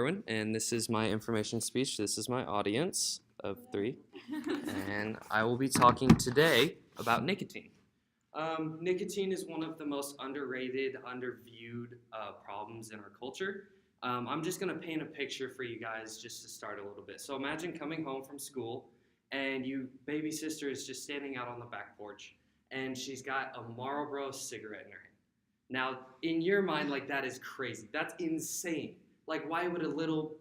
Erwin, and this is my information speech. This is my audience of three, and I will be talking today about nicotine. Nicotine is one of the most underrated, underviewed problems in our culture. I'm just going to paint a picture for you guys just to start a little bit. So imagine coming home from school, and you baby sister is just standing out on the back porch, and she's got a Marlboro cigarette in her hand. Now, in your mind, like that is crazy. That's insane. Like, why would a little,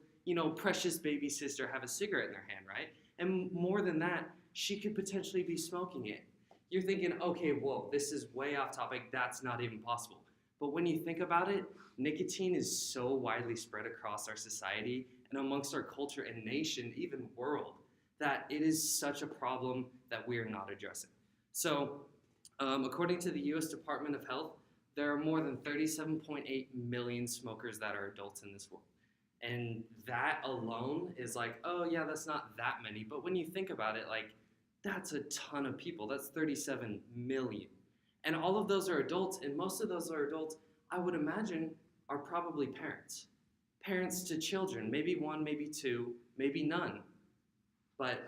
precious baby sister have a cigarette in their hand, right? And more than that, she could potentially be smoking it. You're thinking, okay, whoa, this is way off topic. That's not even possible. But when you think about it, nicotine is so widely spread across our society and amongst our culture and nation, even world, that it is such a problem that we are not addressing. So, according to the U.S. Department of Health, there are more than 37.8 million smokers that are adults in this world. And that alone is like, oh yeah, that's not that many. But when you think about it, like, that's a ton of people. That's 37 million. And all of those are adults, and most of those are adults, I would imagine, are probably parents. Parents to children, maybe one, maybe two, maybe none. But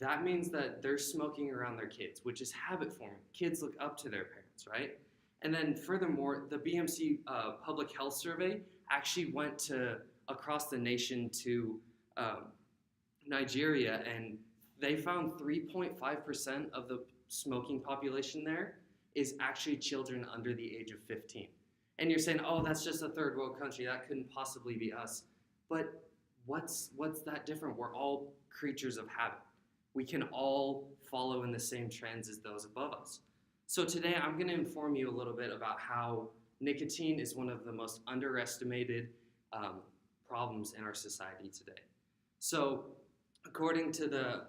that means that they're smoking around their kids, which is habit forming. Kids look up to their parents, right? And then furthermore, the BMC Public Health Survey actually went across the nation to Nigeria, and they found 3.5% of the smoking population there is actually children under the age of 15. And you're saying, oh, that's just a third world country. That couldn't possibly be us. But what's that different? We're all creatures of habit. We can all follow in the same trends as those above us. So today I'm going to inform you a little bit about how nicotine is one of the most underestimated problems in our society today. So according to the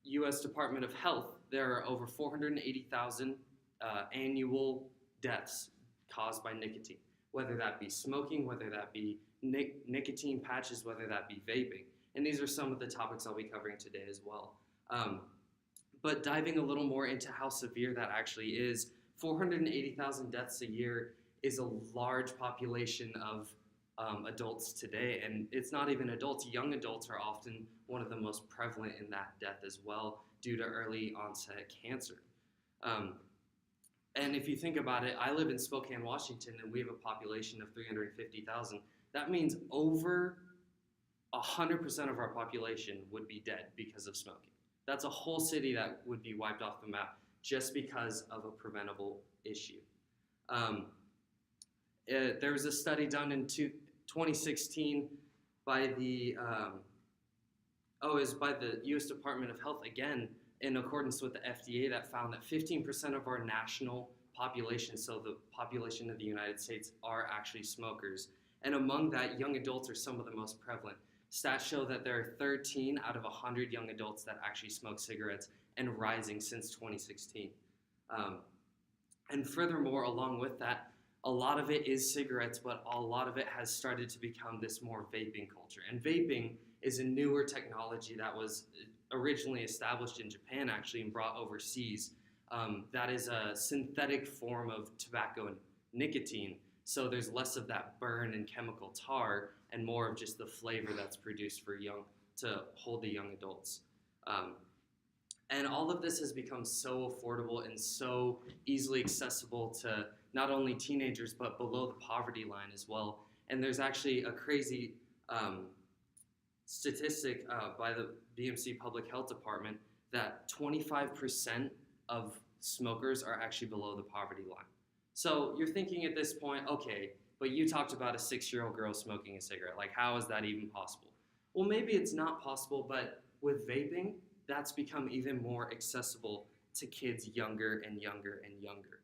U.S. Department of Health, there are over 480,000 annual deaths caused by nicotine, whether that be smoking, whether that be nicotine patches, whether that be vaping. And these are some of the topics I'll be covering today as well. But diving a little more into how severe that actually is, 480,000 deaths a year is a large population of adults today. And it's not even adults. Young adults are often one of the most prevalent in that death as well due to early onset cancer. And if you think about it, I live in Spokane, Washington, and we have a population of 350,000. That means over 100% of our population would be dead because of smoking. That's a whole city that would be wiped off the map just because of a preventable issue. There was a study done in 2016 by the U.S. Department of Health, again, in accordance with the FDA, that found that 15% of our national population, so the population of the United States, are actually smokers. And among that, young adults are some of the most prevalent. Stats show that there are 13 out of 100 young adults that actually smoke cigarettes, and rising since 2016. And furthermore, along with that, a lot of it is cigarettes, but a lot of it has started to become this more vaping culture. And vaping is a newer technology that was originally established in Japan, actually, and brought overseas. That is a synthetic form of tobacco and nicotine. So there's less of that burn and chemical tar and more of just the flavor that's produced to hold the young adults. And all of this has become so affordable and so easily accessible to not only teenagers, but below the poverty line as well. And there's actually a crazy statistic by the BMC Public Health Department that 25% of smokers are actually below the poverty line. So you're thinking at this point, okay, but you talked about a 6-year-old girl smoking a cigarette. Like, how is that even possible? Well, maybe it's not possible, but with vaping, that's become even more accessible to kids younger and younger and younger.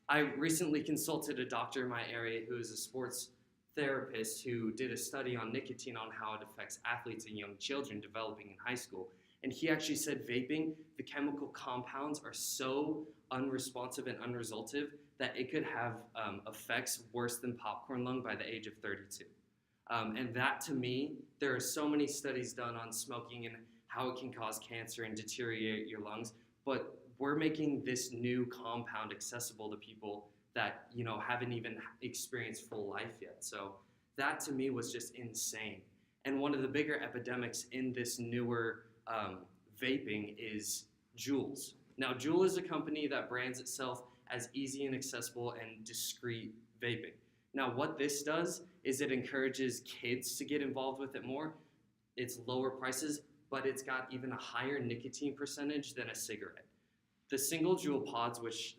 I recently consulted a doctor in my area who is a sports therapist who did a study on nicotine on how it affects athletes and young children developing in high school. And he actually said vaping, the chemical compounds are so unresponsive and unresolutive that it could have effects worse than popcorn lung by the age of 32. And that, to me, there are so many studies done on smoking and how it can cause cancer and deteriorate your lungs, but we're making this new compound accessible to people that, you know, haven't even experienced full life yet. So that to me was just insane. And one of the bigger epidemics in this newer vaping is Juuls. Now, Juul is a company that brands itself as easy and accessible and discreet vaping. Now, what this does is it encourages kids to get involved with it more. It's lower prices, but it's got even a higher nicotine percentage than a cigarette. The single Juul pods, which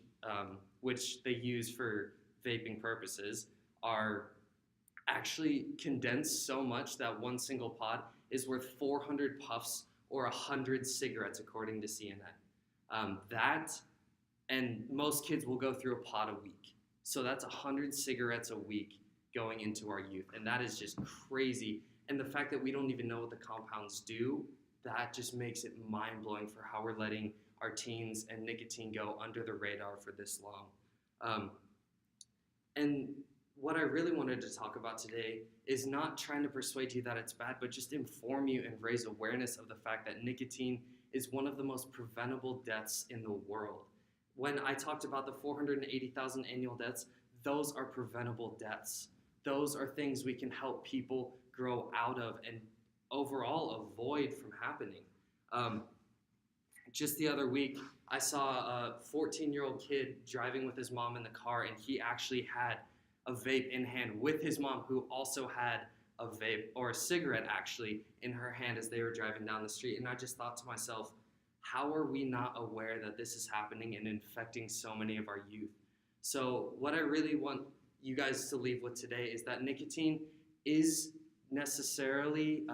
they use for vaping purposes, are actually condensed so much that one single pod is worth 400 puffs or 100 cigarettes, according to CNN. And most kids will go through a pod a week. So that's 100 cigarettes a week going into our youth. And that is just crazy. And the fact that we don't even know what the compounds do, that just makes it mind-blowing for how we're letting our teens and nicotine go under the radar for this long. And what I really wanted to talk about today is not trying to persuade you that it's bad, but just inform you and raise awareness of the fact that nicotine is one of the most preventable deaths in the world. When I talked about the 480,000 annual deaths, those are preventable deaths. Those are things we can help people grow out of and overall avoid from happening. Just the other week, I saw a 14-year-old kid driving with his mom in the car, and he actually had a vape in hand with his mom, who also had a vape, or a cigarette actually, in her hand as they were driving down the street. And I just thought to myself, how are we not aware that this is happening and infecting so many of our youth? So what I really want you guys to leave with today is that nicotine is necessarily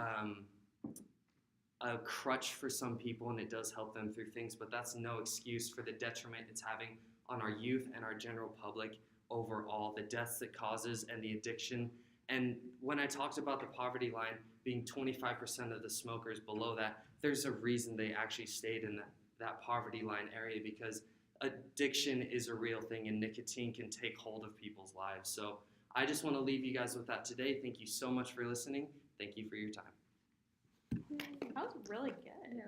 a crutch for some people, and it does help them through things, but that's no excuse for the detriment it's having on our youth and our general public overall, the deaths it causes and the addiction. And when I talked about the poverty line being 25% of the smokers below that, there's a reason they actually stayed in that poverty line area, because addiction is a real thing and nicotine can take hold of people's lives. So I just want to leave you guys with that today. Thank you so much for listening. Thank you for your time. That was really good.